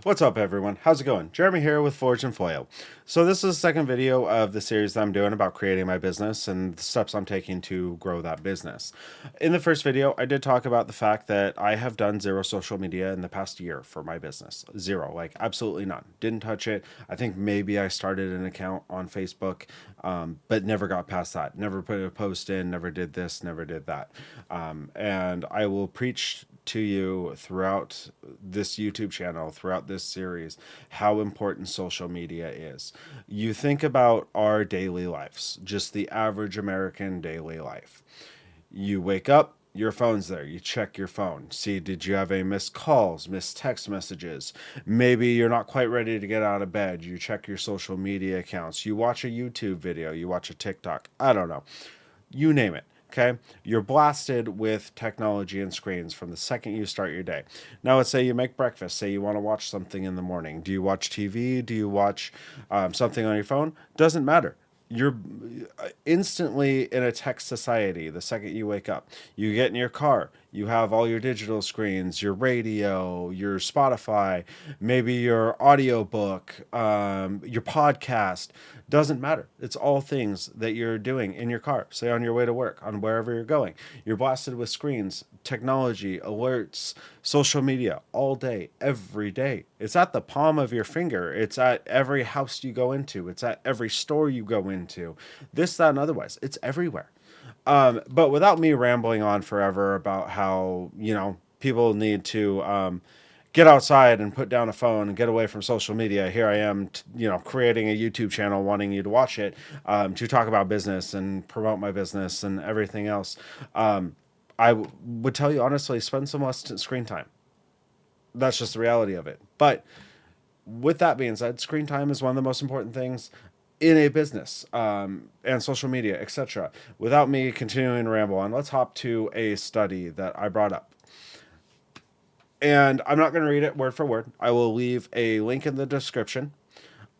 What's up, everyone? How's it going? Jeremy here with Forge and Foil. So this is the second video of the series that I'm doing about creating my business and the steps I'm taking to grow that business. In the first video, I did talk about the fact that I have done zero social media in the past year for my business. Zero, like absolutely none. Didn't touch it. I think maybe I started an account on Facebook, but never got past that. Never put a post in, never did this, never did that. And I will preach to you throughout this YouTube channel, throughout this series, how important social media is. You think about our daily lives, just the average American daily life. You wake up, your phone's there. You check your phone. See, did you have any missed calls, missed text messages? Maybe you're not quite ready to get out of bed. You check your social media accounts. You watch a YouTube video. You watch a TikTok. I don't know. You name it. Okay. You're blasted with technology and screens from the second you start your day. Now, let's say you make breakfast. Say you want to watch something in the morning. Do you watch TV? Do you watch something on your phone? Doesn't matter. You're instantly in a tech society the second you wake up. You get in your car, you have all your digital screens, your radio, your Spotify, maybe your audiobook, your podcast. Doesn't matter. It's all things that you're doing in your car, say on your way to work, on wherever you're going. You're blasted with screens, technology, alerts, social media all day, every day. It's at the palm of your finger. It's at every house you go into. It's at every store you go into. This, that, and otherwise. It's everywhere. But without me rambling on forever about how, people need to get outside and put down a phone and get away from social media. Here I am, creating a YouTube channel, wanting you to watch it, to talk about business and promote my business and everything else. Would tell you honestly, spend some less screen time. That's just the reality of it. But with that being said, screen time is one of the most important things in a business, and social media, etc. Without me continuing to ramble on, let's hop to a study that I brought up. And I'm not going to read it word for word. I will leave a link in the description.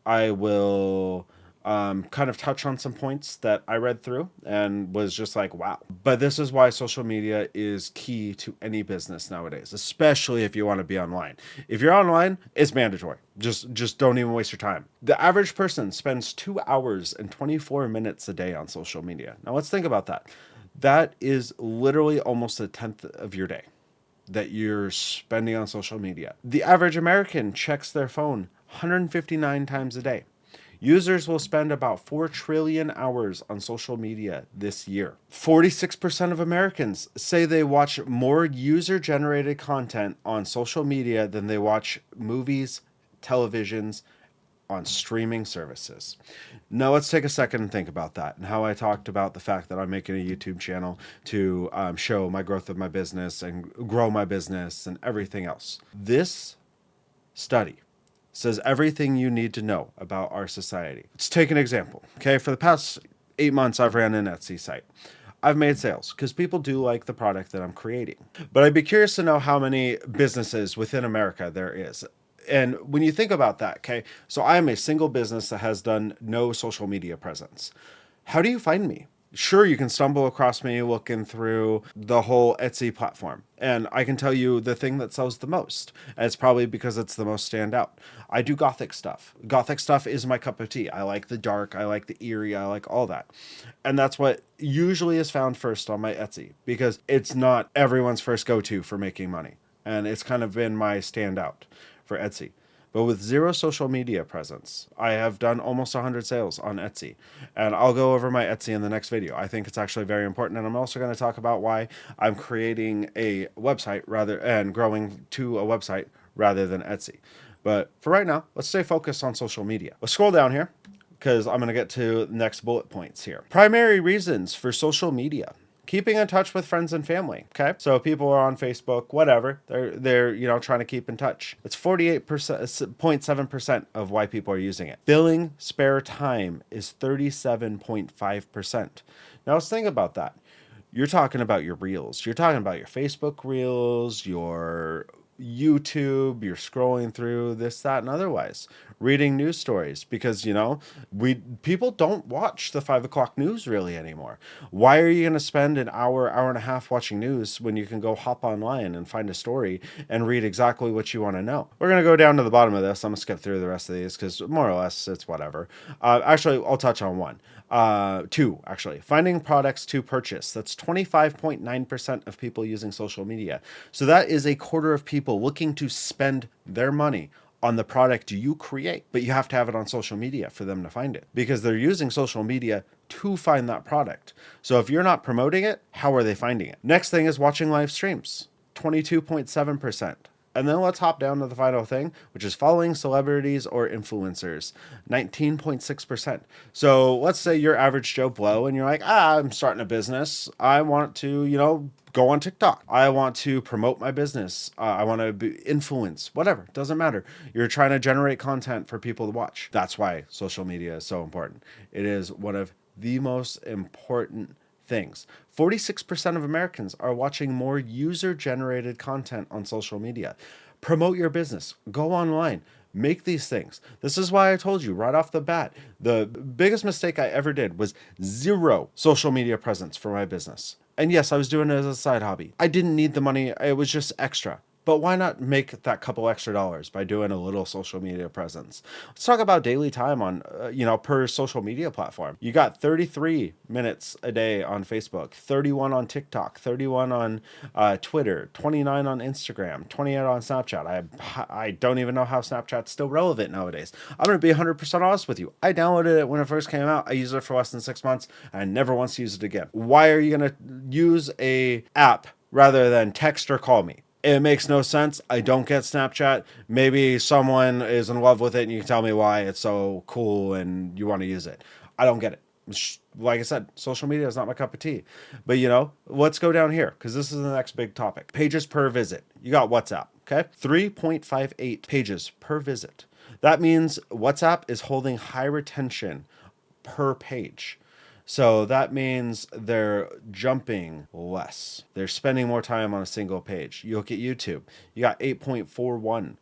I will kind of touch on some points that I read through and was just like, wow. But this is why social media is key to any business nowadays, especially if you want to be online. If you're online, it's mandatory. Just don't even waste your time. The average person spends 2 hours and 24 minutes a day on social media. Now let's think about that. That is literally almost a tenth of your day that you're spending on social media. The average American checks their phone 159 times a day. Users will spend about 4 trillion hours on social media this year. 46% of Americans say they watch more user generated content on social media than they watch movies, televisions, on streaming services. Now, let's take a second and think about that and how I talked about the fact that I'm making a YouTube channel to show my growth of my business and grow my business and everything else. This study says everything you need to know about our society. Let's take an example. Okay, for the past 8 months, I've ran an Etsy site. I've made sales because people do like the product that I'm creating. But I'd be curious to know how many businesses within America there is. And when you think about that, okay, so I am a single business that has done no social media presence. How do you find me? Sure, you can stumble across me looking through the whole Etsy platform. And I can tell you the thing that sells the most. And it's probably because it's the most standout. I do gothic stuff. Gothic stuff is my cup of tea. I like the dark. I like the eerie. I like all that. And that's what usually is found first on my Etsy because it's not everyone's first go-to for making money. And it's kind of been my standout for Etsy. But with zero social media presence, I have done almost 100 sales on Etsy. And I'll go over my Etsy in the next video. I think it's actually very important. And I'm also going to talk about why I'm creating a website and growing to a website rather than Etsy. But for right now, let's stay focused on social media. Let's scroll down here because I'm going to get to the next bullet points here. Primary reasons for social media. Keeping in touch with friends and family. Okay, so people are on Facebook, whatever. They're trying to keep in touch. It's 48.7% of why people are using it. Filling spare time is 37.5%. Now let's think about that. You're talking about your reels. You're talking about your Facebook reels, your YouTube, you're scrolling through this, that, and otherwise, reading news stories because, people don't watch the 5 o'clock news really anymore. Why are you going to spend an hour, hour and a half watching news when you can go hop online and find a story and read exactly what you want to know? We're going to go down to the bottom of this. I'm going to skip through the rest of these because more or less it's whatever. Actually, I'll touch on one. Two, actually. Finding products to purchase. That's 25.9% of people using social media. So that is a quarter of people looking to spend their money on the product you create, but you have to have it on social media for them to find it because they're using social media to find that product. So if you're not promoting it, how are they finding it? Next thing is watching live streams, 22.7%. And then let's hop down to the final thing, which is following celebrities or influencers, 19.6%. So let's say you're average Joe Blow and you're like, I'm starting a business. I want to, go on TikTok. I want to promote my business. I want to be influence, whatever. Doesn't matter. You're trying to generate content for people to watch. That's why social media is so important. It is one of the most important things. 46% of Americans are watching more user-generated content on social media. Promote your business. Go online. Make these things. This is why I told you right off the bat, the biggest mistake I ever did was zero social media presence for my business. And yes, I was doing it as a side hobby. I didn't need the money. It was just extra. But why not make that couple extra dollars by doing a little social media presence? Let's talk about daily time on, per social media platform. You got 33 minutes a day on Facebook, 31 on TikTok, 31 on Twitter, 29 on Instagram, 28 on Snapchat. I don't even know how Snapchat's still relevant nowadays. I'm going to be 100% honest with you. I downloaded it when it first came out. I used it for less than 6 months. And I never once used it again. Why are you going to use a app rather than text or call me? It makes no sense. I don't get Snapchat. Maybe someone is in love with it and you can tell me why it's so cool and you want to use it. I don't get it. Like I said, social media is not my cup of tea. But, let's go down here because this is the next big topic. Pages per visit. You got WhatsApp, okay? 3.58 pages per visit. That means WhatsApp is holding high retention per page. So that means they're jumping less. They're spending more time on a single page. You look at YouTube, you got 8.41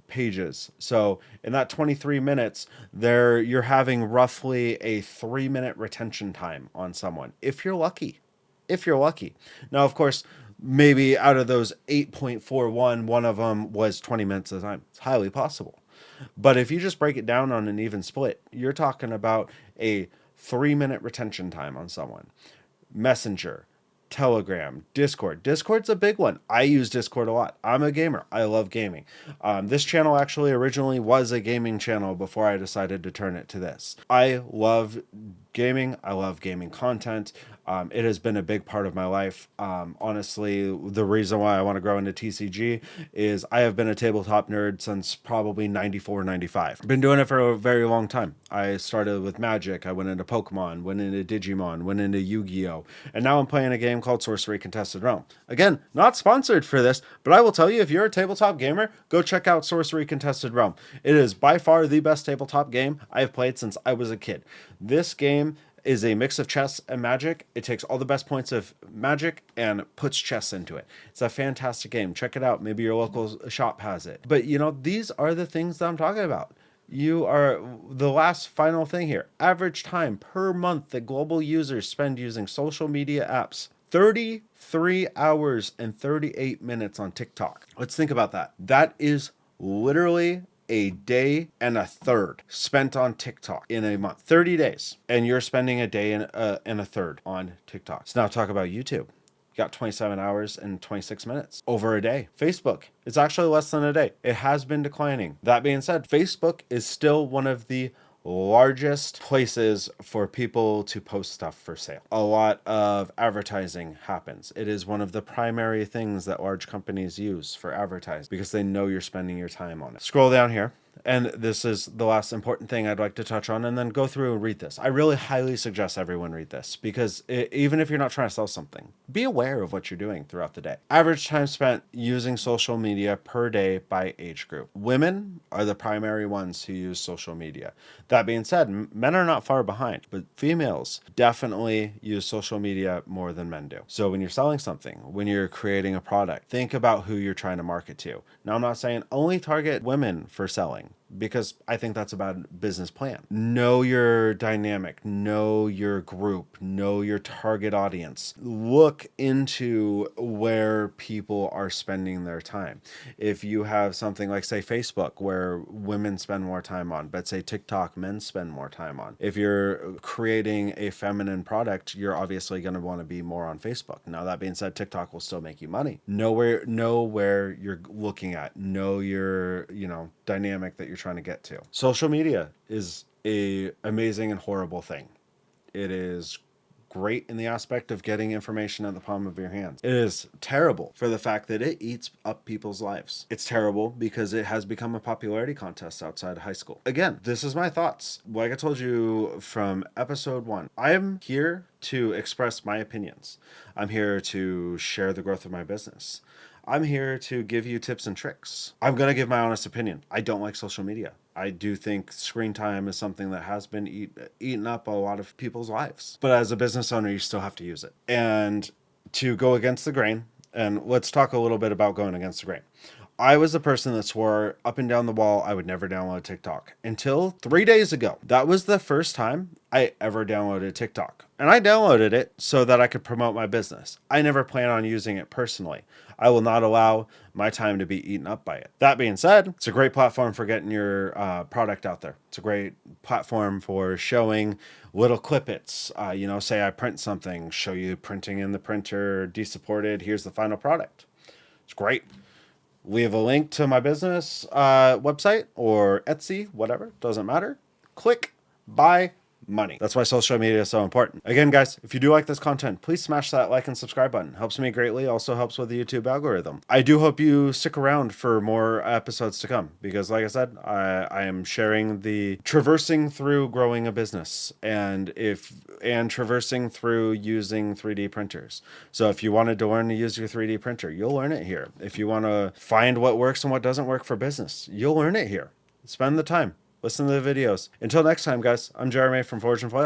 pages. So in that 23 minutes, you're having roughly a 3-minute retention time on someone. If you're lucky. Now, of course, maybe out of those 8.41, one of them was 20 minutes of time. It's highly possible. But if you just break it down on an even split, you're talking about a 3-minute retention time on someone. Messenger, Telegram, Discord. Discord's a big one. I use Discord a lot. I'm a gamer. I love gaming. This channel actually originally was a gaming channel before I decided to turn it to this. I love gaming. I love gaming content. It has been a big part of my life. Honestly, the reason why I want to grow into TCG is I have been a tabletop nerd since probably 94, 95. Been doing it for a very long time. I started with Magic. I went into Pokemon, went into Digimon, went into Yu-Gi-Oh! And now I'm playing a game called Sorcery Contested Realm. Again, not sponsored for this, but I will tell you, if you're a tabletop gamer, go check out Sorcery Contested Realm. It is by far the best tabletop game I have played since I was a kid. This game is a mix of chess and Magic. It takes all the best points of Magic and puts chess into it. It's a fantastic game. Check it out. Maybe your local shop has it. But, these are the things that I'm talking about. You are the last final thing here. Average time per month that global users spend using social media apps. 33 hours and 38 minutes on TikTok. Let's think about that. That is literally a day and a third spent on TikTok in a month. 30 days. And you're spending a day and a third on TikTok. So now talk about YouTube. You got 27 hours and 26 minutes over a day. Facebook, it's actually less than a day. It has been declining. That being said, Facebook is still one of the largest places for people to post stuff for sale. A lot of advertising happens. It is one of the primary things that large companies use for advertising because they know you're spending your time on it. Scroll down here and this is the last important thing I'd like to touch on, and then go through and read this. I really highly suggest everyone read this because even if you're not trying to sell something, be aware of what you're doing throughout the day. Average time spent using social media per day by age group. Women are the primary ones who use social media. That being said, men are not far behind, but females definitely use social media more than men do. So when you're selling something, when you're creating a product, think about who you're trying to market to. Now, I'm not saying only target women for selling, because I think that's a bad business plan. Know your dynamic, know your group, know your target audience. Look into where people are spending their time. If you have something like, say, Facebook, where women spend more time on, but say TikTok, men spend more time on. If you're creating a feminine product, you're obviously going to want to be more on Facebook. Now, that being said, TikTok will still make you money. Know where you're looking at. Know your, dynamic that you're trying to get to. Social media is a amazing and horrible thing. It is great in the aspect of getting information at the palm of your hands. It is terrible for the fact that it eats up people's lives. It's terrible because it has become a popularity contest outside of high school. Again, this is my thoughts. Like I told you from episode 1, I am here to express my opinions. I'm here to share the growth of my business. I'm here to give you tips and tricks. I'm going to give my honest opinion. I don't like social media. I do think screen time is something that has been eaten up a lot of people's lives. But as a business owner, you still have to use it. And to go against the grain, and let's talk a little bit about going against the grain. I was the person that swore up and down the wall I would never download TikTok until 3 days ago. That was the first time I ever downloaded TikTok. And I downloaded it so that I could promote my business. I never plan on using it personally. I will not allow my time to be eaten up by it. That being said, it's a great platform for getting your product out there. It's a great platform for showing little clippets. Say I print something, show you printing in the printer, desupported, here's the final product. It's great. Leave a link to my business website or Etsy, whatever, doesn't matter. Click buy money. That's why social media is so important. Again, guys, if you do like this content, please smash that like and subscribe button. Helps me greatly. Also helps with the YouTube algorithm. I do hope you stick around for more episodes to come because, like I said, I am sharing the traversing through growing a business and traversing through using 3D printers. So if you wanted to learn to use your 3D printer, you'll learn it here. If you want to find what works and what doesn't work for business, you'll learn it here. Spend the time. Listen to the videos. Until next time, guys, I'm Jeremy from Forge and Foil.